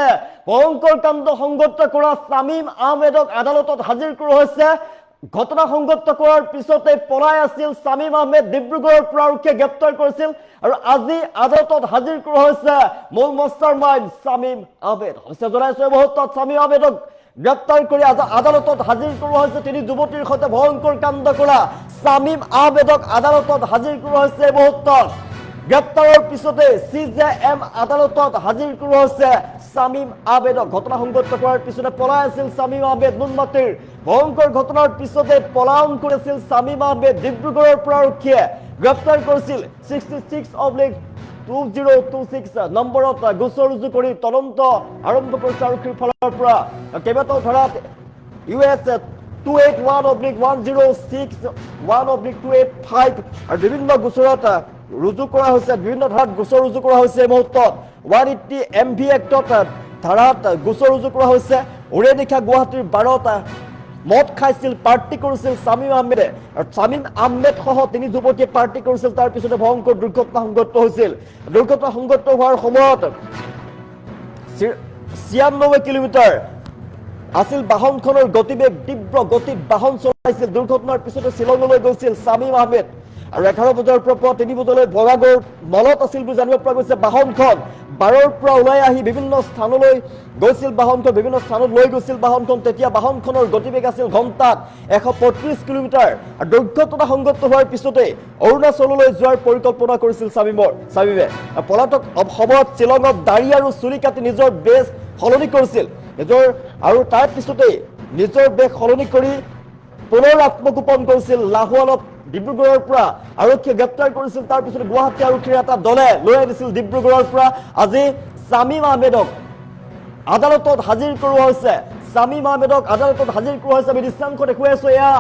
পিছতে ভয়ংকৰ কাণ্ড সংঘটিত কৰা শামীম আহমেদক আদালতত হাজিৰ কৰা হৈছে ঘটনা সংঘটিত কৰাৰ পিছতে পলাই আছিল শামীম আহমেদ ডিব্ৰুগড়ৰ পৰা আৰক্ষীয়ে গ্ৰেপ্তাৰ কৰিছিল আৰু আজি আদালতত হাজিৰ কৰা হৈছে মূল মাষ্টাৰমাইণ্ড শামীম আহমেদ হৈছে জনাইছো এই মুহূৰ্তত শামীম আহমেদক গ্ৰেপ্তাৰ কৰি আদালতত হাজিৰ কৰা হৈছে তিনি যুৱতীৰ সৈতে ভয়ংকৰ কাণ্ড কৰা শামীম আহমেদক আদালতত হাজিৰ কৰা হৈছে এই মুহূৰ্তত গ্ৰেপ্তাৰৰ পিছতে CJM আদালতত হাজিৰ কৰা হৈছে শামীম আহমেদক ঘটনা সংঘটিত কৰাৰ পিছতে পলাই আছিল শামীম আহমেদ নুনমাটিৰ ভয়ংকৰ ঘটনাৰ পিছতে পলায়ন কৰিছিল শামীম আহমেদ ডিব্ৰুগড়ৰ পৰা আৰক্ষীয়ে গ্ৰেপ্তাৰ কৰিছিল 66/2026 নম্বৰত গোচৰ ৰুজু কৰি তদন্ত আৰম্ভ কৰিছে আৰক্ষীৰ ফালৰ পৰা কেইবাটাও ধাৰাত US 281/106 1/285 আৰু বিভিন্ন গোচৰত ৰুজু কৰা হৈছে বিভিন্ন ধাৰাত গোচৰ ৰুজু কৰা হৈছে এই মুহূৰ্তত 180 MV এক্টত ধাৰাত গোচৰ ৰুজু কৰা হৈছে উৰে নিশা গুৱাহাটীৰ 12টা মদ খাইছিল পাৰ্টি কৰিছিল শামীম আহমেদে আৰু শামীম আহমেদ সহ তিনি যুৱতীয়ে পাৰ্টি কৰিছিল তাৰ পিছতে ভয়ংকৰ দুৰ্ঘটনা সংঘটিত হৈছিল দুৰ্ঘটনা সংঘটিত হোৱাৰ সময়ত 96 কিলোমিটাৰ আছিল বাহনখনৰ গতিবেগ তীব্ৰ গতিত বাহন চলাইছিল দুৰ্ঘটনাৰ পিছতে শ্বিলঙলৈ গৈছিল শামীম আহমেদ আৰু 11 বজাৰ পৰা 3 বজালৈ ভগাগৰ মলত আছিল বুলি জানিব পৰা গৈছে বাহনখন বাৰৰ পৰা ওলাই আহি বিভিন্ন স্থানলৈ গৈছিল বাহনখন বিভিন্ন স্থানত লৈ গৈছিল বাহনখন তেতিয়া বাহনখনৰ গতিবেগ আছিল ঘণ্টাত 135 কিলোমিটাৰ আৰু দুৰ্ঘটনা সংঘটিত হোৱাৰ পিছতে অৰুণাচললৈ যোৱাৰ পৰিকল্পনা কৰিছিল শামীমে পলাতক সময়ত শ্বিলঙত দাড়ি আৰু চুলি কাটি নিজৰ বেশ সলনি কৰিছিল আৰু তাৰ পিছতে নিজৰ বেশ সলনি কৰি পুনৰ আত্মগোপন কৰিছিল লাহোৱালত ডিব্ৰুগড়ৰ পৰা আৰক্ষীয়ে গ্ৰেপ্তাৰ কৰিছিল তাৰ পিছতে গুৱাহাটী আৰক্ষীৰ এটা দলে লৈ আনিছিল ডিব্ৰুগড়ৰ পৰা আজি শামীম আহমেদক আদালতত হাজিৰ কৰোৱা হৈছে শামীম আহমেদক আদালতত হাজিৰ কৰোৱা হৈছে আমি দৃশ্যাংশ দেখুৱাই আছো এয়া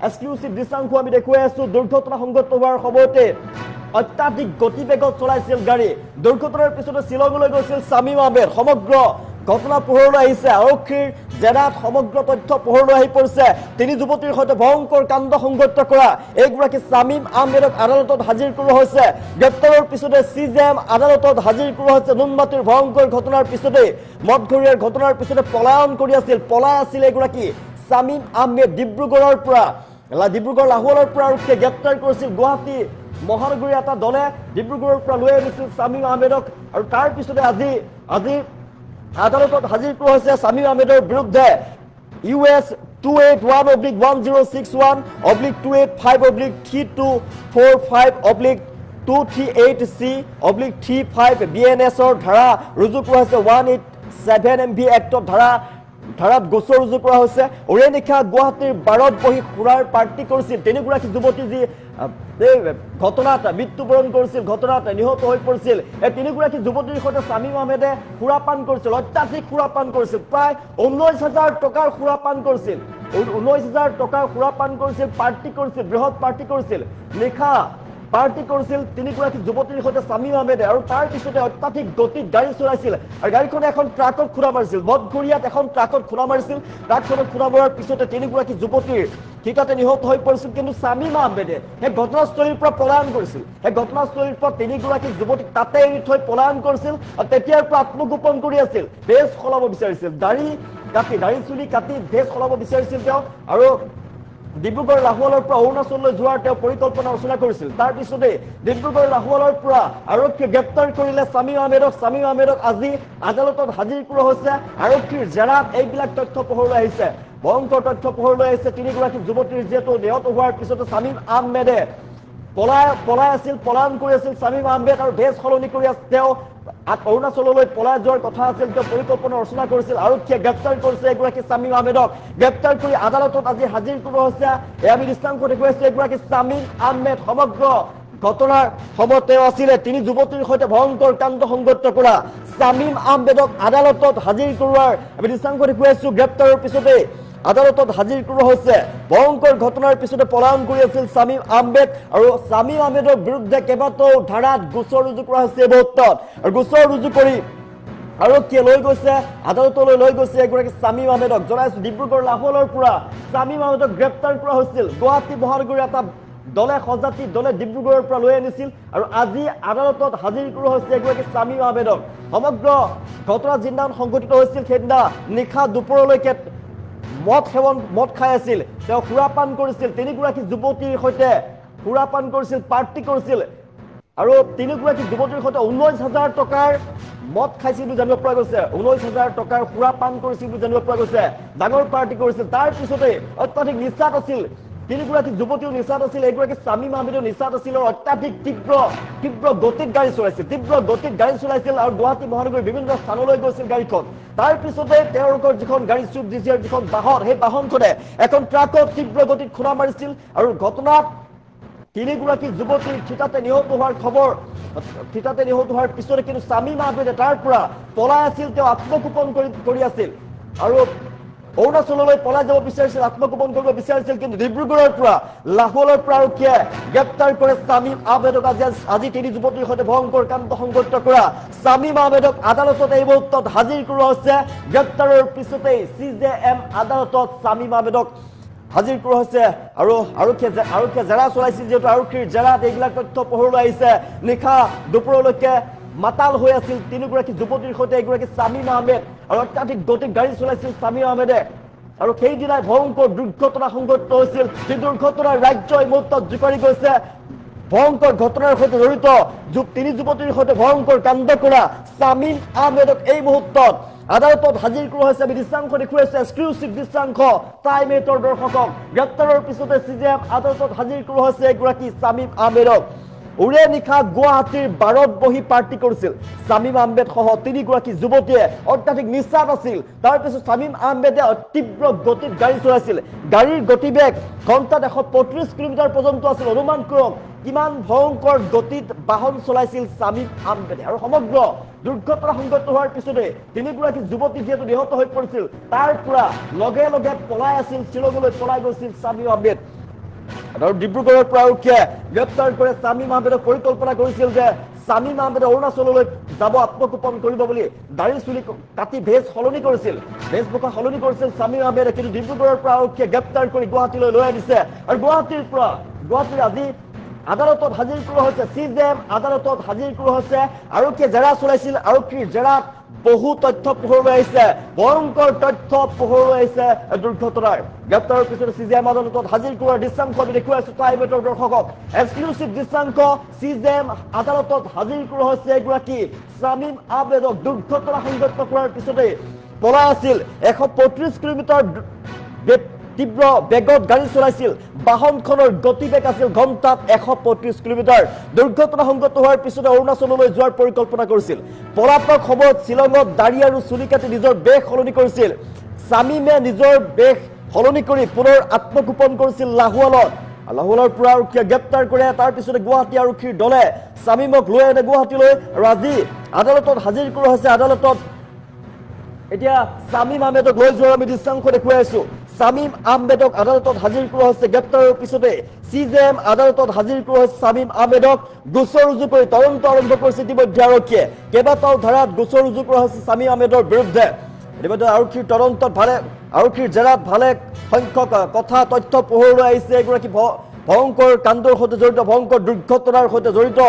এক্সক্লুসিভ দৃশ্যাংশ আমি দেখুৱাই আছো দুৰ্ঘটনা সংঘটিত হোৱাৰ সময়তে অত্যাধিক গতিবেগত চলাইছিল গাড়ী দুৰ্ঘটনাৰ পিছতে শ্বিলঙলৈ গৈছিল শামীম আহমেদ সমগ্ৰ ঘটনা পোহৰলৈ আহিছে আৰক্ষীৰ জেৰাত সমগ্ৰ তথ্য পোহৰলৈ আহি পৰিছে তিনি যুৱতীৰ সৈতে ভয়ংকৰ কাণ্ড সংঘটিত কৰা এইগৰাকী শামীম আহমেদক আদালতত হাজিৰ কৰা হৈছে গ্ৰেপ্তাৰৰ পিছতে CJM আদালতত হাজিৰ কৰা হৈছে নুনমাটিৰ ভয়ংকৰ ঘটনাৰ পিছতে মদঘৰীয়াৰ ঘটনাৰ পিছতে পলায়ন কৰি পলাই আছিল এইগৰাকী শামীম আহমেদ ডিব্ৰুগড়ৰ পৰা লাহোৱালৰ পৰা আৰক্ষীয়ে গ্ৰেপ্তাৰ কৰিছিল গুৱাহাটী মহানগৰীৰ এটা দলে ডিব্ৰুগড়ৰ পৰা লৈ আনিছিল শামীম আহমেদক আৰু তাৰ পিছতে আজি আদালতত হাজিৰ কৰা হৈছে শামীম আহমেদৰ বিৰুদ্ধে US 281/106/285/3245/238C/35 BNSৰ ধাৰা ৰুজু কৰা হৈছে 187 MV এক্টৰ ধাৰাত গোচৰ ৰুজু কৰা হৈছে উৰে নিশা গুৱাহাটীৰ 12ত বহি সুৰাৰ পাৰ্টি কৰিছিল তিনিগৰাকী যুৱতী যি ঘটনাত মৃত্যুবৰণ কৰিছিল ঘটনাত নিহত হৈ পৰিছিল এই তিনিগৰাকী যুৱতীৰ সৈতে শামীম আহমেদে সুৰাপান কৰিছিল অত্যাধিক সুৰাপান কৰিছিল প্ৰায় 19,000 টকাৰ সুৰাপান কৰিছিল 19,000 টকাৰ সুৰাপান কৰিছিল পাৰ্টি কৰিছিল বৃহৎ পাৰ্টি কৰিছিল নিশা পাৰ্টি কৰিছিল তিনিগৰাকী যুৱতীৰ সৈতে শামীম আহমেদে আৰু তাৰ পিছতে অত্যাধিক গতিত গাড়ী চলাইছিল আৰু গাড়ীখনে এখন ট্ৰাকত খুন্দা মাৰিছিল মদঘৰীয়াত এখন ট্ৰাকত খুন্দা মাৰিছিল ট্ৰাকখনত খুন্দা মৰাৰ পিছতে তিনিগৰাকী যুৱতীৰ ঠিকাতে নিহত হৈ পৰিছিল কিন্তু শামীম আহমেদে সেই ঘটনাস্থলীৰ পৰা পলায়ন কৰিছিল সেই ঘটনাস্থলীৰ পৰা তিনিগৰাকী যুৱতীক তাতে এৰি থৈ পলায়ন কৰিছিল আৰু তেতিয়াৰ পৰা আত্মগোপন কৰি আছিল বেশ সলাব বিচাৰিছিল দাড়ি চুলি কাটি বেশ সলাব বিচাৰিছিল তেওঁ আৰু ডিব্ৰুগড় লাহোৱালৰ পৰা অৰুণাচললৈ যোৱাৰ তেওঁ পৰিকল্পনা ৰচনা কৰিছিল তাৰ পিছতে ডিব্ৰুগড় লাহোৱালৰ পৰা আৰক্ষীয়ে গ্ৰেপ্তাৰ কৰিলে শামীম আহমেদক আজি আদালতত হাজিৰ কৰা হৈছে আৰক্ষীৰ জেৰাত এইবিলাক তথ্য পোহৰলৈ আহিছে ভয়ংকৰ তথ্য পোহৰলৈ আহিছে তিনিগৰাকী যুৱতীৰ যিহেতু নিহত হোৱাৰ পিছতে শামীম আহমেদে পলায়ন কৰি আছিল শামীম আহমেদ আৰু বেশ সলনি কৰি তেওঁ অৰুণাচললৈ পলাই যোৱাৰ কথা আছিল তেওঁ পৰিকল্পনা ৰচনা কৰিছিল আৰক্ষীয়ে গ্ৰেপ্তাৰ কৰিছে এগৰাকী শামীম আহমেদক গ্ৰেপ্তাৰ কৰি আদালতত আজি হাজিৰ কৰা হৈছে আমি দৃষ্টান্ত দেখুৱাইছো এগৰাকী শামীম আহমেদ সমগ্ৰ ঘটনাৰ সময়ত তেওঁ আছিলে তিনি যুৱতীৰ সৈতে ভয়ংকৰ কাণ্ড সংঘটিত কৰা শামীম আহমেদক আদালতত হাজিৰ কৰোৱাৰ আমি দৃষ্টান্ত দেখুৱাইছো গ্ৰেপ্তাৰৰ পিছতে আদালতত হাজিৰ কৰা হৈছে ভয়ংকৰ ঘটনাৰ পিছতে পলায়ন কৰি আছিল শামীম আহমেদ আৰু শামীম আহমেদৰ বিৰুদ্ধে কেইবাটাও ধাৰাত গোচৰ ৰুজু কৰা হৈছে এই মুহূৰ্তত আৰু গোচৰ ৰুজু কৰি আৰক্ষীয়ে লৈ গৈছে আদালতলৈ লৈ গৈছে এগৰাকী শামীম আহমেদক জনাইছো ডিব্ৰুগড় লাহোৱালৰ পৰা শামীম আহমেদক গ্ৰেপ্তাৰ কৰা হৈছিল গুৱাহাটী মহানগৰীৰ এটা দলে সজাতি দলে ডিব্ৰুগড়ৰ পৰা লৈ আনিছিল আৰু আজি আদালতত হাজিৰ কৰা হৈছে এগৰাকী শামীম আহমেদক সমগ্ৰ ঘটনা যিদিনা সংঘটিত হৈছিল সেইদিনা নিশা দুপৰলৈকে মদ খাই আছিল তেওঁ সুৰাপান কৰিছিল তিনিগৰাকী যুৱতীৰ সৈতে সুৰাপান কৰিছিল পাৰ্টি কৰিছিল আৰু তিনিগৰাকী যুৱতীৰ সৈতে 19,000 টকাৰ মদ খাইছিল বুলি জানিব পৰা গৈছে 19,000 টকাৰ সুৰাপান কৰিছিল বুলি জানিব পৰা গৈছে ডাঙৰ পাৰ্টি কৰিছিল তাৰ পিছতে অত্যাধিক নিচাত আছিল তিনিগৰাকী যুৱতীও নিচাত আছিল এগৰাকী শামীম আহমেদো নিচাত আছিল আৰু অত্যাধিক তীব্ৰ গতিত গাড়ী চলাইছিল আৰু গুৱাহাটী মহানগৰীৰ বিভিন্ন স্থানলৈ গৈছিল গাড়ীখন তাৰ পিছতে তেওঁলোকৰ যিখন গাড়ী চুইফ্ট ডিজায়াৰ যিখন বাহন সেই বাহনখনে এখন ট্ৰাকত তীব্ৰ গতিত খুন্দা মাৰিছিল আৰু ঘটনাত তিনিগৰাকী যুৱতীৰ থিতাতে নিহত হোৱাৰ পিছতে কিন্তু শামীম আহমেদে তাৰ পৰা পলাই আছিল তেওঁ আত্মগোপন কৰি আছিল আৰু অৰুণাচললৈ পলাই যাব বিচাৰিছিল আত্মগোপন কৰিব বিচাৰিছিল কিন্তু ডিব্ৰুগড়ৰ পৰা লাহোৰৰ পৰা আৰক্ষীয়ে গ্ৰেপ্তাৰ কৰে শামীম আহমেদক আজি তিনি যুৱতীৰ সৈতে ভয়ংকৰ কাণ্ড সংঘটিত কৰা শামীম আহমেদক আদালতত এই মুহূৰ্তত হাজিৰ কৰোৱা হৈছে গ্ৰেপ্তাৰৰ পিছতেই CJM আদালতত শামীম আহমেদক হাজিৰ কৰা হৈছে আৰু আৰক্ষীয়ে জেৰা চলাইছিল যেহেতু আৰক্ষীৰ জেৰাত এইবিলাক তথ্য পোহৰলৈ আহিছে নিশা দুপৰলৈকে মাতাল হৈ আছিল তিনিগৰাকী যুৱতীৰ সৈতে এগৰাকী শামীম আহমেদ আৰু অত্যাধিক গতিত গাড়ী চলাইছিল শামীম আহমেদে আৰু সেইদিনাই ভয়ংকৰ দুৰ্ঘটনা সংঘটিত হৈছিল যি দুৰ্ঘটনাৰ ৰাজ্য এই মুহূৰ্তত জোকাৰি গৈছে ভয়ংকৰ ঘটনাৰ সৈতে জড়িত তিনি যুৱতীৰ সৈতে ভয়ংকৰ কাণ্ড কৰা শামীম আহমেদক এই মুহূৰ্তত আদালতত হাজিৰ কৰা হৈছে আমি দৃশ্যাংশ দেখুৱাইছো এক্সক্লুচিভ দৃশ্যাংশ টাইম 8ৰ দৰ্শকক গ্ৰেপ্তাৰৰ পিছতে CJM আদালতত হাজিৰ কৰা হৈছে এগৰাকী শামীম আহমেদক উৰে নিশা গুৱাহাটীৰ বাৰত বহি পাৰ্টি কৰিছিল শামীম আহমেদ সহ তিনিগৰাকী যুৱতীয়ে অত্যাধিক নিচাত আছিল তাৰপিছত শামীম আহমেদে তীব্ৰ গতিত গাড়ী চলাইছিল গাড়ীৰ গতিবেগ ঘণ্টাত 135 কিলোমিটাৰ পৰ্যন্ত আছিল অনুমান কৰক কিমান ভয়ংকৰ গতিত বাহন চলাইছিল শামীম আহমেদে আৰু সমগ্ৰ দুৰ্ঘটনা সংঘটিত হোৱাৰ পিছতে তিনিগৰাকী যুৱতী যিহেতু নিহত হৈ পৰিছিল তাৰ পৰা লগে লগে পলাই আছিল শ্বিলঙলৈ পলাই গৈছিল শামীম আহমেদ আৰু ডিব্ৰুগড়ৰ পৰা আৰক্ষীয়ে গ্ৰেপ্তাৰ কৰে শামীম আহমেদক পৰিকল্পনা কৰিছিল যে শামীম আহমেদে অৰুণাচললৈ যাব আত্মগোপন কৰিব বুলি দাড়ি চুলি কাটি বেশভূষা সলনি কৰিছিল শামীম আহমেদে কিন্তু ডিব্ৰুগড়ৰ পৰা আৰক্ষীয়ে গ্ৰেপ্তাৰ কৰি গুৱাহাটীলৈ লৈ আনিছে আৰু গুৱাহাটীৰ আজি আদালতত হাজিৰ কৰা হৈছে CJM আদালতত হাজিৰ কৰা হৈছে আৰক্ষীয়ে জেৰা চলাইছিল আৰক্ষীৰ জেৰাত বহু তথ্য পোহৰলৈ আহিছে ভয়ংকৰ তথ্য পোহৰলৈ আহিছে দুৰ্ঘটনাৰ গ্ৰেপ্তাৰৰ পিছতে CJM আদালতত হাজিৰ কৰাৰ দৃশ্যাংশ আমি দেখুৱাইছো টাইম 8ৰ দৰ্শকক এক্সক্লুচিভ দৃশ্যাংশ CJM আদালতত হাজিৰ কৰা হৈছে এগৰাকী শামীম আহমেদক দুৰ্ঘটনা সংঘটিত কৰাৰ পিছতে পলাই আছিল 135 কিলোমিটাৰ তীব্ৰ বেগত গাড়ী চলাইছিল বাহনখনৰ গতিবেগ আছিল ঘণ্টাত 135 কিলোমিটাৰ দুৰ্ঘটনা সংঘটিত হোৱাৰ পিছতে অৰুণাচললৈ যোৱাৰ পৰিকল্পনা কৰিছিল পলাতক সময়ত শ্বিলঙত দাড়ি আৰু চুলি কাটি নিজৰ বেশ সলনি কৰিছিল শামীমে নিজৰ বেশ সলনি কৰি পুনৰ আত্মগোপন কৰিছিল লাহোৰৰ পৰা আৰক্ষীয়ে গ্ৰেপ্তাৰ কৰে তাৰ পিছতে গুৱাহাটী আৰক্ষীৰ দলে শামীমক লৈ আনে গুৱাহাটীলৈ আৰু আজি আদালতত হাজিৰ কৰা হৈছে আদালতত এতিয়া শামীম আহমেদক লৈ যোৱাৰ আমি দৃশ্যাংশ দেখুৱাই আছো শামীম আহমেদক আদালতত হাজিৰ কৰা হৈছে গ্ৰেপ্তাৰৰ পিছতে CJM আদালতত হাজিৰ কৰা হৈছে শামীম আহমেদক গোচৰ ৰুজু কৰি তদন্ত আৰম্ভ কৰিছে ইতিমধ্যে আৰক্ষীয়ে কেইবাটাও ধাৰাত গোচৰ ৰুজু কৰা হৈছে শামীম আহমেদৰ বিৰুদ্ধে ইতিমধ্যে আৰক্ষীৰ জেৰাত ভালে সংখ্যক কথা তথ্য পোহৰলৈ আহিছে এগৰাকী ভয়ংকৰ কাণ্ডৰ সৈতে জড়িত ভয়ংকৰ দুৰ্ঘটনাৰ সৈতে জড়িত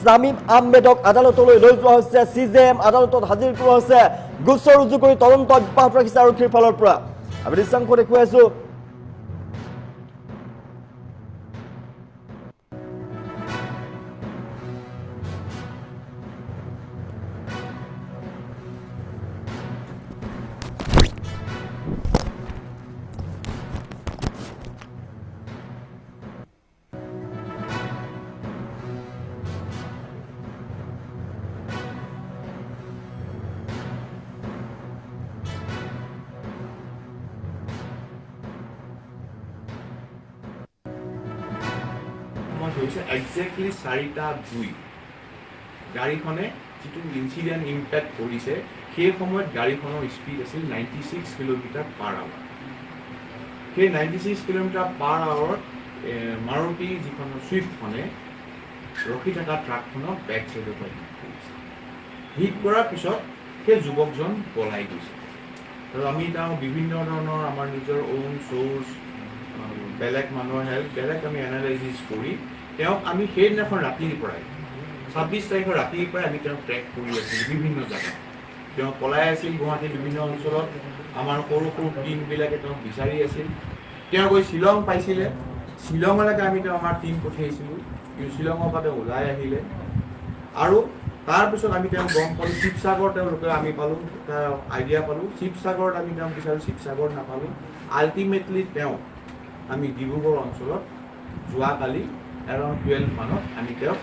শামীম আহমেদক আদালতলৈ লৈ যোৱা হৈছে CJM আদালতত হাজিৰ কৰা হৈছে গোচৰ ৰুজু কৰি তদন্ত অব্যাহত ৰাখিছে আৰক্ষীৰ ফালৰ পৰা আমি দৃশ্যাংশ দেখুৱাইছো এক্সাক্টলি 4:02 গাড়ীখনে যিটো ইনচিডেণ্ট ইম্পেক্ট কৰিছে সেই সময়ত গাড়ীখনৰ স্পীড আছিল 96 কিলোমিটাৰ/আৱাৰ সেই 96 কিলোমিটাৰ/আৱাৰ মাৰুতি যিখন চুইফ্টখনে ৰখি থকা ট্ৰাকখনক বেক চাইডৰ পৰা হিট কৰাৰ পিছত সেই যুৱকজন পলাই গৈছে আৰু আমি তেওঁ বিভিন্ন ধৰণৰ আমাৰ নিজৰ ওন চ'ৰ্চ বেলেগ মানুহৰ হেল্প, বেলেগ আমি এনালাইচিছ কৰি তেওঁক আমি সেইদিনাখন ৰাতিৰ পৰাই 26 তাৰিখৰ ৰাতিৰ পৰাই আমি তেওঁক ট্ৰেক কৰি আছিলোঁ বিভিন্ন জেগাত। তেওঁ পলাই আছিল গুৱাহাটীৰ বিভিন্ন অঞ্চলত, আমাৰ সৰু সৰু টীমবিলাকে তেওঁক বিচাৰি আছিল। তেওঁ গৈ শ্বিলং পাইছিলে, শ্বিলঙলৈকে আমি তেওঁ আমাৰ টীম পঠিয়াইছিলোঁ, কিন্তু শ্বিলঙৰ পৰা তেওঁ ওলাই আহিলে। আৰু তাৰপিছত আমি তেওঁক গম পালোঁ, শিৱসাগৰ তেওঁলোকে আমি পালোঁ, এটা আইডিয়া পালোঁ, শিৱসাগৰত আমি তেওঁক বিচাৰোঁ, শিৱসাগৰ নাপালোঁ। আল্টিমেটলি তেওঁক আমি ডিব্ৰুগড় অঞ্চলত যোৱাকালি এৰাউণ্ড 12 মানত আমি তেওঁক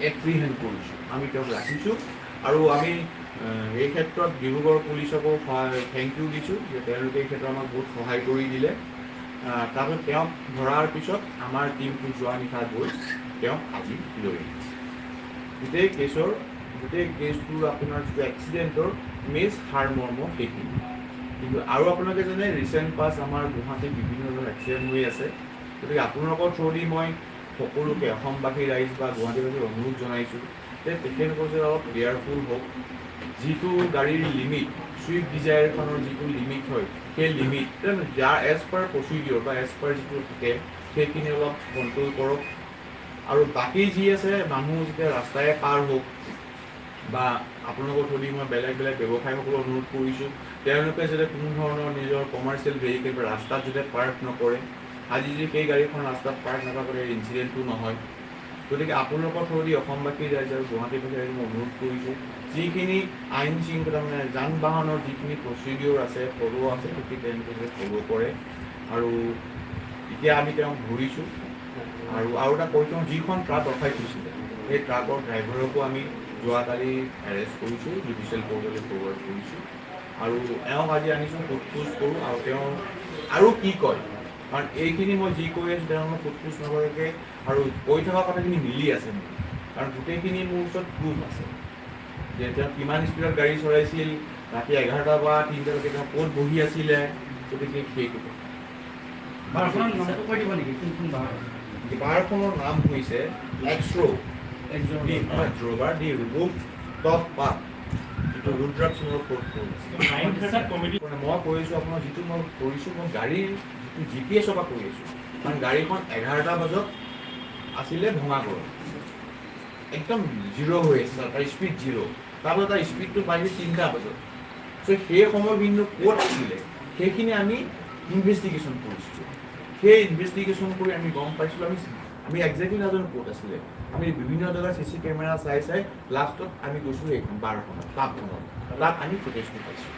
এপ্ৰিহেণ্ড কৰিছোঁ, আমি তেওঁক ৰাখিছোঁ। আৰু আমি এই ক্ষেত্ৰত ডিব্ৰুগড় পুলিচকো থেংক ইউ দিছোঁ যে তেওঁলোকে এই ক্ষেত্ৰত আমাক বহুত সহায় কৰি দিলে। তাৰপিছত তেওঁক ধৰাৰ পিছত আমাৰ টীমটো যোৱা নিশা গৈ তেওঁক আজি লৈ আহিছে। গোটেই কেছটোৰ আপোনাৰ যিটো এক্সিডেণ্টৰ মেজ সাৰমৰ্ম সেইখিনি। কিন্তু আৰু আপোনালোকে জানে ৰিচেণ্ট পাছ আমাৰ গুৱাহাটীত বিভিন্ন ধৰণৰ এক্সিডেণ্ট হৈ আছে। গতিকে আপোনালোকৰ থ্ৰুদি মই সকলোকে অসমবাসী ৰাইজ বা গুৱাহাটীবাসীক অনুৰোধ জনাইছোঁ যে তেখেতসকলে যে অলপ কেয়াৰফুল হওক। যিটো গাড়ীৰ লিমিট, ছুইফ্ট ডিজায়াৰখনৰ যিটো লিমিট হয়, সেই লিমিট যাৰ এজ পাৰ প্ৰচিডিঅ'ৰ বা এজ পাৰ যিটো থাকে সেইখিনি অলপ কণ্ট্ৰল কৰক। আৰু বাকী যি আছে মানুহ যেতিয়া ৰাস্তাৰে পাৰ হওক বা আপোনালোকৰ থ্ৰুদি মই বেলেগ বেলেগ ব্যৱসায়ীসকলক অনুৰোধ কৰিছোঁ তেওঁলোকে যাতে কোনো ধৰণৰ নিজৰ কমাৰ্চিয়েল ভেহিকেল বা ৰাস্তাত যাতে পাৰ্ক নকৰে। আজি যদি সেই গাড়ীখন ৰাস্তাত পাৰ্ক নকৰে ইনচিডেণ্টটো নহয়। গতিকে আপোনালোকৰ থ্ৰুদি অসমবাসী ৰাইজ আৰু গুৱাহাটীবাসী ৰাইজ মই অনুৰোধ কৰিছোঁ যিখিনি আইন শৃংখলা মানে যান বাহনৰ যিখিনি প্ৰচিডিঅ'ৰ আছে ফ'ল' আছে সেইখিনি তেওঁলোকে ফ'ল' কৰে। আৰু এতিয়া আমি তেওঁক ধৰিছোঁ। আৰু এটা কৈ থওঁ, যিখন ট্ৰাক ৰখাই থৈছিলে সেই ট্ৰাকৰ ড্ৰাইভাৰকো আমি যোৱাকালি এৰেষ্ট কৰিছোঁ, জুডিচিয়েল কোৰ্টলৈ ফৰৱাৰ্ড কৰিছোঁ। আৰু এওঁক আজি আনিছোঁ সোধ-পোছ কৰোঁ আৰু তেওঁ আৰু কি কয়, কাৰণ এইখিনি মই যি কৈ আছোঁ তেওঁ সোধ-পোছ নকৰাকৈ আৰু কৈ থকা কথাখিনি মিলি আছে মোৰ, কাৰণ গোটেইখিনি মোৰ ওচৰত প্ৰুফ আছে যে তেওঁ কিমান স্পীডত গাড়ী চলাইছিল, ৰাতি 11টা বা 3টালৈকে তেওঁ ক'ত বহি আছিলে। গতিকে সেইটো বাৰখনৰ নাম হৈছে এক্সৰোভাৰ দি ৰুম টপ পাত, যিটো ৰুদ্ৰাক্ষৰ ক'ত কৰিছে। মই কৈ আছোঁ আপোনাৰ যিটো মই কৰিছোঁ, মই গাড়ীৰ যিটো GPS পৰা কৰি আছোঁ, কাৰণ গাড়ীখন 11টা বজাত আছিলে ভঙাগড়ত, একদম জিৰ' হৈ আছে, তাৰ স্পীড জিৰ'। তাৰপিছত তাৰ স্পীডটো বাঢ়ি 3টা বজাত। চ' সেই সময়খিনি ক'ত আছিলে সেইখিনি আমি ইনভেষ্টিগেশ্যন কৰিছিলোঁ। সেই ইনভেষ্টিগেশ্যন কৰি আমি গম পাইছিলোঁ আমি একজেক্টলি নাজানো ক'ত আছিলে। আমি বিভিন্ন জেগাৰ CC কেমেৰা চাই লাষ্টত আমি গৈছিলোঁ এইখন বাৰখনত ক্লাবখনত, তাত আমি ফুটেজটো পাইছোঁ।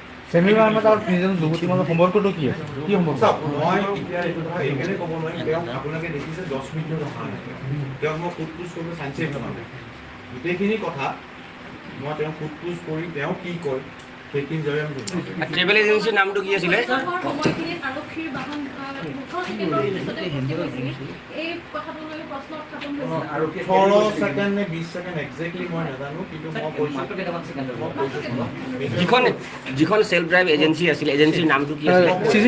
সম্পৰ্কটো কি আছে, কি সম্পৰ্ক? চাওক, মই এতিয়া এইটো কথা এইকাৰণে ক'ব নোৱাৰিম, তেওঁক আপোনালোকে দেখিছে 10 মিনিটৰ কথা নাই, তেওঁক মই সোধ-পোছ কৰিব চাঞ্চেই পোৱা নাই। গোটেইখিনি কথা মই তেওঁক সোধ-পোছ কৰি তেওঁ কি কয় সেইখিনি জৰিয়তে আমি ট্ৰেভেল এজেঞ্চিৰ নামটো কি আছিলে? আৰক্ষীৰ বাহন 16 ছেকেণ্ড নে 20 ছেকেণ্ড একজেক্টলি মই নাজানো, কিন্তু মই কৈছোঁ যিখন চেল্ফ ড্ৰাইভ এজেঞ্চি আছিলে, এজেঞ্চিৰ নামটো কি আছিলে? CC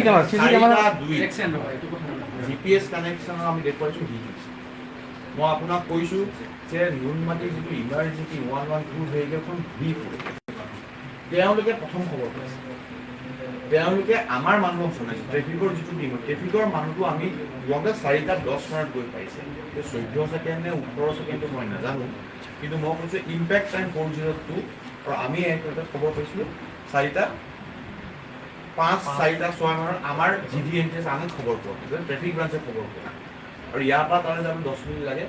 কেমেৰা GPS কানেকশ্যনৰ আমি দেখুৱাইছোঁ কি হৈছে। মই আপোনাক কৈছোঁ যে নুনমাটিৰ যিটো ইমাৰ্জেঞ্চি 112 ভেহিকেলখন ঘূৰি ফুৰে, তেওঁলোকে প্ৰথম খবৰ পাইছে, তেওঁলোকে আমাৰ মানুহক জনাইছে। ট্ৰেফিকৰ যিটো টিম, ট্ৰেফিকৰ মানুহটো আমি লগে 4:10 গৈ পাইছে। 14 ছেকেণ্ড নে 18 ছেকেণ্ডটো মই নাজানো, কিন্তু মই কৈছোঁ ইম্পেক্ট টাইম 402। আৰু আমি এটা খবৰ পাইছিলোঁ 4:05, 4:06 মানত আমাৰ GDNTS আমি খবৰ পোৱা, ট্ৰেফিক ব্ৰাঞ্চে খবৰ পোৱা। আৰু ইয়াৰ পৰা তালৈ যাব 10 মিনিট লাগে।